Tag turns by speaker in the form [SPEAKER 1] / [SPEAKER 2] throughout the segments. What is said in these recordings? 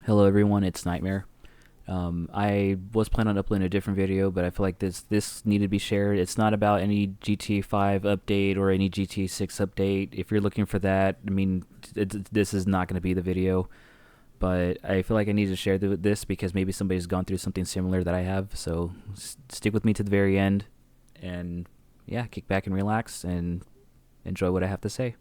[SPEAKER 1] Hello everyone, it's Nightmare. I was planning on uploading a different video, but I feel like this needed to be shared. It's not about any GTA 5 update or any GTA 6 update. If you're looking for that, this is not going to be the video. But I feel like I need to share this because maybe somebody's gone through something similar that I have. So stick with me to the very end, and yeah, kick back and relax and enjoy what I have to say.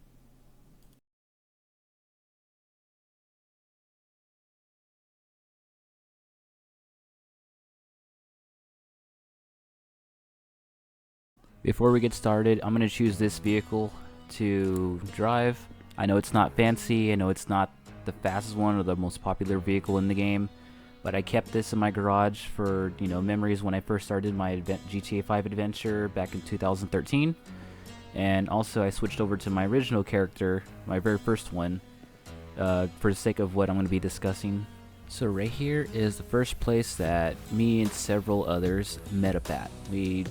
[SPEAKER 1] Before we get started, I'm going to choose this vehicle to drive. I know it's not fancy, I know it's not the fastest one or the most popular vehicle in the game, but I kept this in my garage for, memories when I first started my GTA 5 adventure back in 2013. And also I switched over to my original character, my very first one, for the sake of what I'm going to be discussing. So right here is the first place that me and several others met up at. We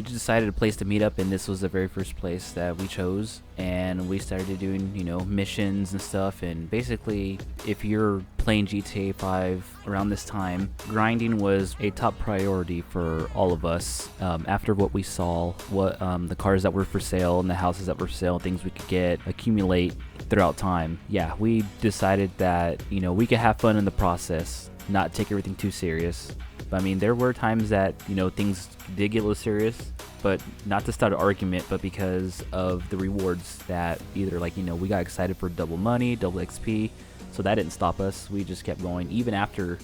[SPEAKER 1] decided a place to meet up, and this was the very first place that we chose. And we started doing, missions and stuff. And basically, if you're playing GTA 5 around this time, grinding was a top priority for all of us. After what we saw, the cars that were for sale and the houses that were for sale, things we could accumulate throughout time. Yeah, we decided that, we could have fun in the process, not take everything too serious. But there were times that, things did get a little serious, but not to start an argument, but because of the rewards that either we got excited for double money, double XP, so that didn't stop us. We just kept going. Even after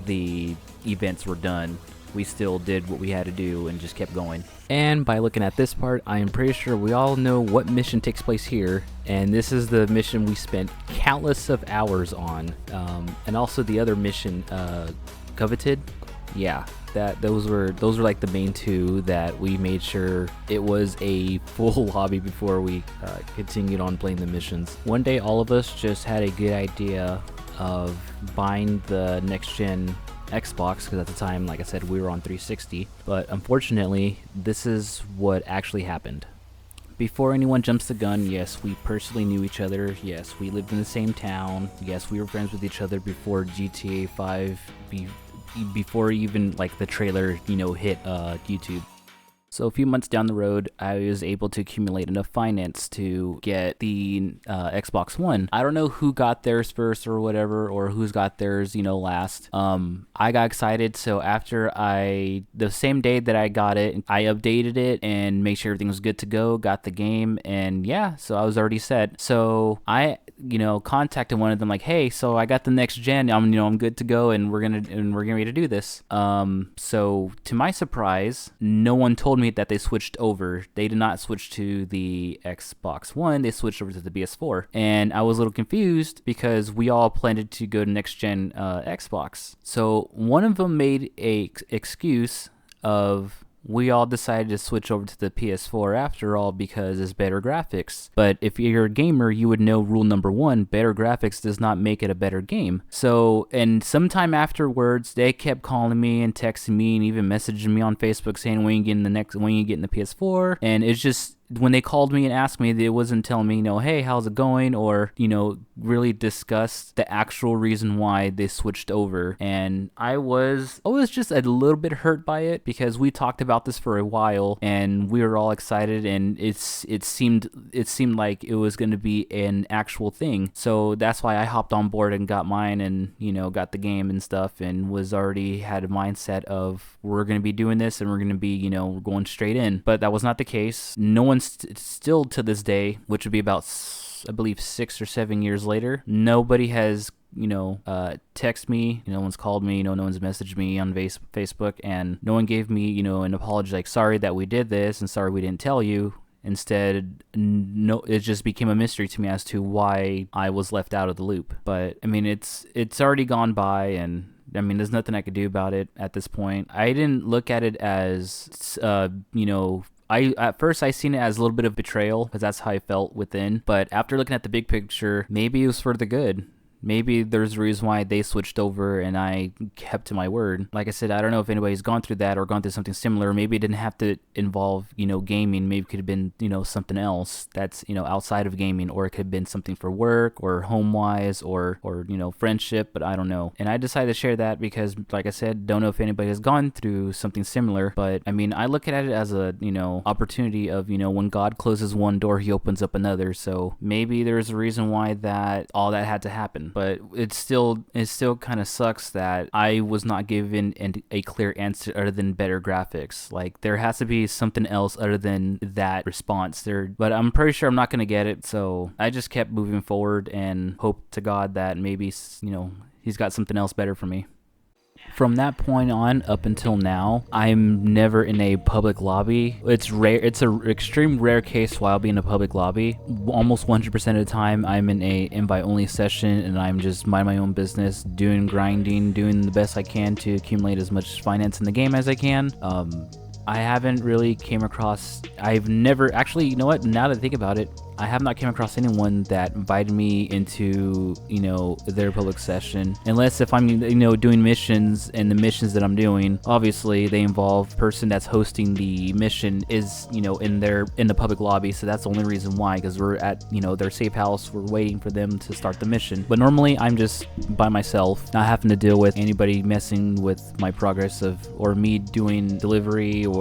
[SPEAKER 1] the events were done, we still did what we had to do and just kept going. And by looking at this part, I am pretty sure we all know what mission takes place here, and this is the mission we spent countless of hours on. And also the other mission, Coveted. Yeah, those were like the main two that we made sure it was a full lobby before we continued on playing the missions. One day all of us just had a good idea of buying the next gen Xbox, because at the time, like I said, we were on 360. But unfortunately, this is what actually happened. Before anyone jumps the gun, yes, we personally knew each other. Yes, we lived in the same town. Yes, we were friends with each other before GTA 5, before even the trailer, hit YouTube. So a few months down the road, I was able to accumulate enough finance to get the Xbox One. I don't know who got theirs first or whatever, or who's got theirs, last. I got excited, so after the same day that I got it, I updated it and made sure everything was good to go, got the game, and yeah, so I was already set. So I, contacted one of them hey, so I got the next gen, I'm good to go, and we're getting ready to do this. So to my surprise, no one told me that they switched over. They did not switch to the Xbox One, they switched over to the PS4. And I was a little confused because we all planned to go to next gen Xbox. So one of them made a excuse of, we all decided to switch over to the PS4 after all because it's better graphics. But if you're a gamer, you would know rule number one: better graphics does not make it a better game. So, and sometime afterwards, they kept calling me and texting me and even messaging me on Facebook saying, when you getting the PS4? And it's just, when they called me and asked me, it wasn't telling me, hey, how's it going? Or, really discuss the actual reason why they switched over. And I was just a little bit hurt by it because we talked about this for a while and we were all excited, and it seemed like it was going to be an actual thing. So that's why I hopped on board and got mine and, got the game and stuff, and was already had a mindset of, we're going to be doing this and we're going to be, we're going straight in. But that was not the case. No one still to this day, which would be about, I believe, 6 or 7 years later, nobody has text me, no one's called me, no one's messaged me on Facebook, and no one gave me an apology sorry that we did this and sorry we didn't tell you. Instead, no, it just became a mystery to me as to why I was left out of the loop. But it's already gone by, and there's nothing I could do about it at this point. I didn't look at it as at first I seen it as a little bit of betrayal, because that's how I felt within. But after looking at the big picture, maybe it was for the good. maybe there's a reason why they switched over and I kept to my word. Like I said, I don't know if anybody's gone through that or gone through something similar. Maybe it didn't have to involve, gaming. Maybe it could have been, something else that's, outside of gaming, or it could have been something for work or home-wise or friendship, but I don't know. And I decided to share that because, like I said, don't know if anybody has gone through something similar, but I mean, I look at it as a, opportunity of, when God closes one door, he opens up another. So maybe there's a reason why that all that had to happen. But it still kind of sucks that I was not given a clear answer other than better graphics. Like, there has to be something else other than that response there, but I'm pretty sure I'm not going to get it. So I just kept moving forward and hope to God that maybe, he's got something else better for me. From that point on up until now, I'm never in a public lobby. It's rare. It's an extreme rare case where I'll be in a public lobby. Almost 100% of the time, I'm in a invite-only session, and I'm just mind my own business, doing grinding, doing the best I can to accumulate as much finance in the game as I can. I haven't really came across, I've never, actually, you know what, now that I think about it, I have not came across anyone that invited me into, their public session, unless if I'm, doing missions, and the missions that I'm doing, obviously they involve person that's hosting the mission is, in the public lobby, so that's the only reason why, because we're at, their safe house, we're waiting for them to start the mission. But normally I'm just by myself, not having to deal with anybody messing with my progress or me doing delivery or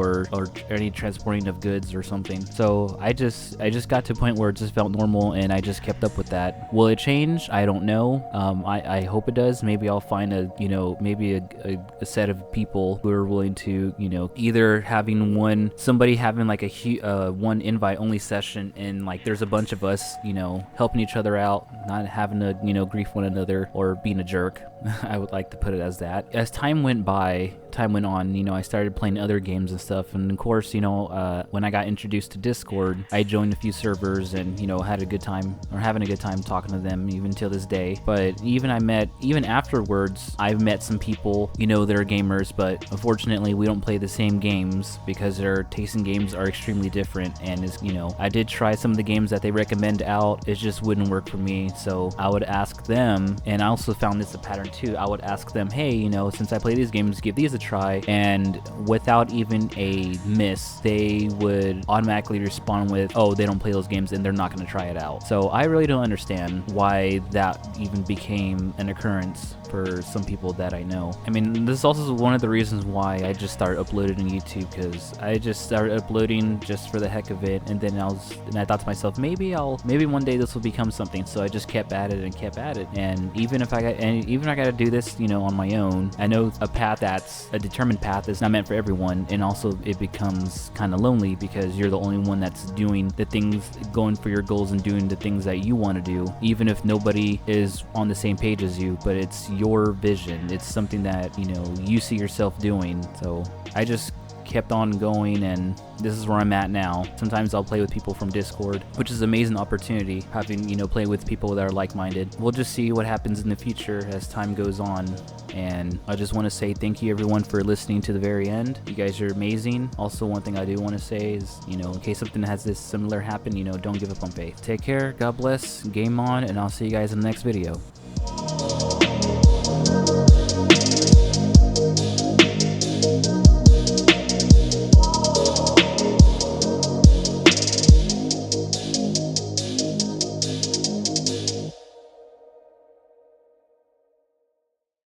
[SPEAKER 1] any transporting of goods or something. So I just got to a point where it just felt normal, and I just kept up with that. Will it change? I don't know. I hope it does. Maybe I'll find a set of people who are willing to, either having somebody having like a one invite only session, and like there's a bunch of us, helping each other out, not having to, grief one another or being a jerk. I would like to put it as that. As time went on, I started playing other games and stuff, and of course, when I got introduced to Discord, I joined a few servers and, having a good time talking to them even till this day. But even afterwards, I've met some people, that are gamers, but unfortunately we don't play the same games because their taste in games are extremely different, and I did try some of the games that they recommend out, it just wouldn't work for me. So I would ask them, and I also found this a pattern too, I would ask them, hey, since I play these games, give these a try, and without even a miss, they would automatically respond with, oh, they don't play those games and they're not going to try it out. So I really don't understand why that even became an occurrence for some people that I know. I mean, this is also one of the reasons why I just started uploading on YouTube, because I just started uploading just for the heck of it, and then I thought to myself, maybe one day this will become something. So I just kept at it, and even if I got to do this, on my own, I know a path that's a determined path is not meant for everyone, and also it becomes kind of lonely because you're the only one that's doing the things, going for your goals and doing the things that you want to do, even if nobody is on the same page as you, but it's your vision, it's something that you see yourself doing. So I just kept on going, and this is where I'm at now. Sometimes I'll play with people from Discord, which is an amazing opportunity, having play with people that are like-minded. We'll just see what happens in the future as time goes on, and I just want to say thank you everyone for listening to the very end. You guys are amazing. Also, one thing I do want to say is, in case something has this similar happen, don't give up on faith. Take care, God bless, game on, and I'll see you guys in the next video.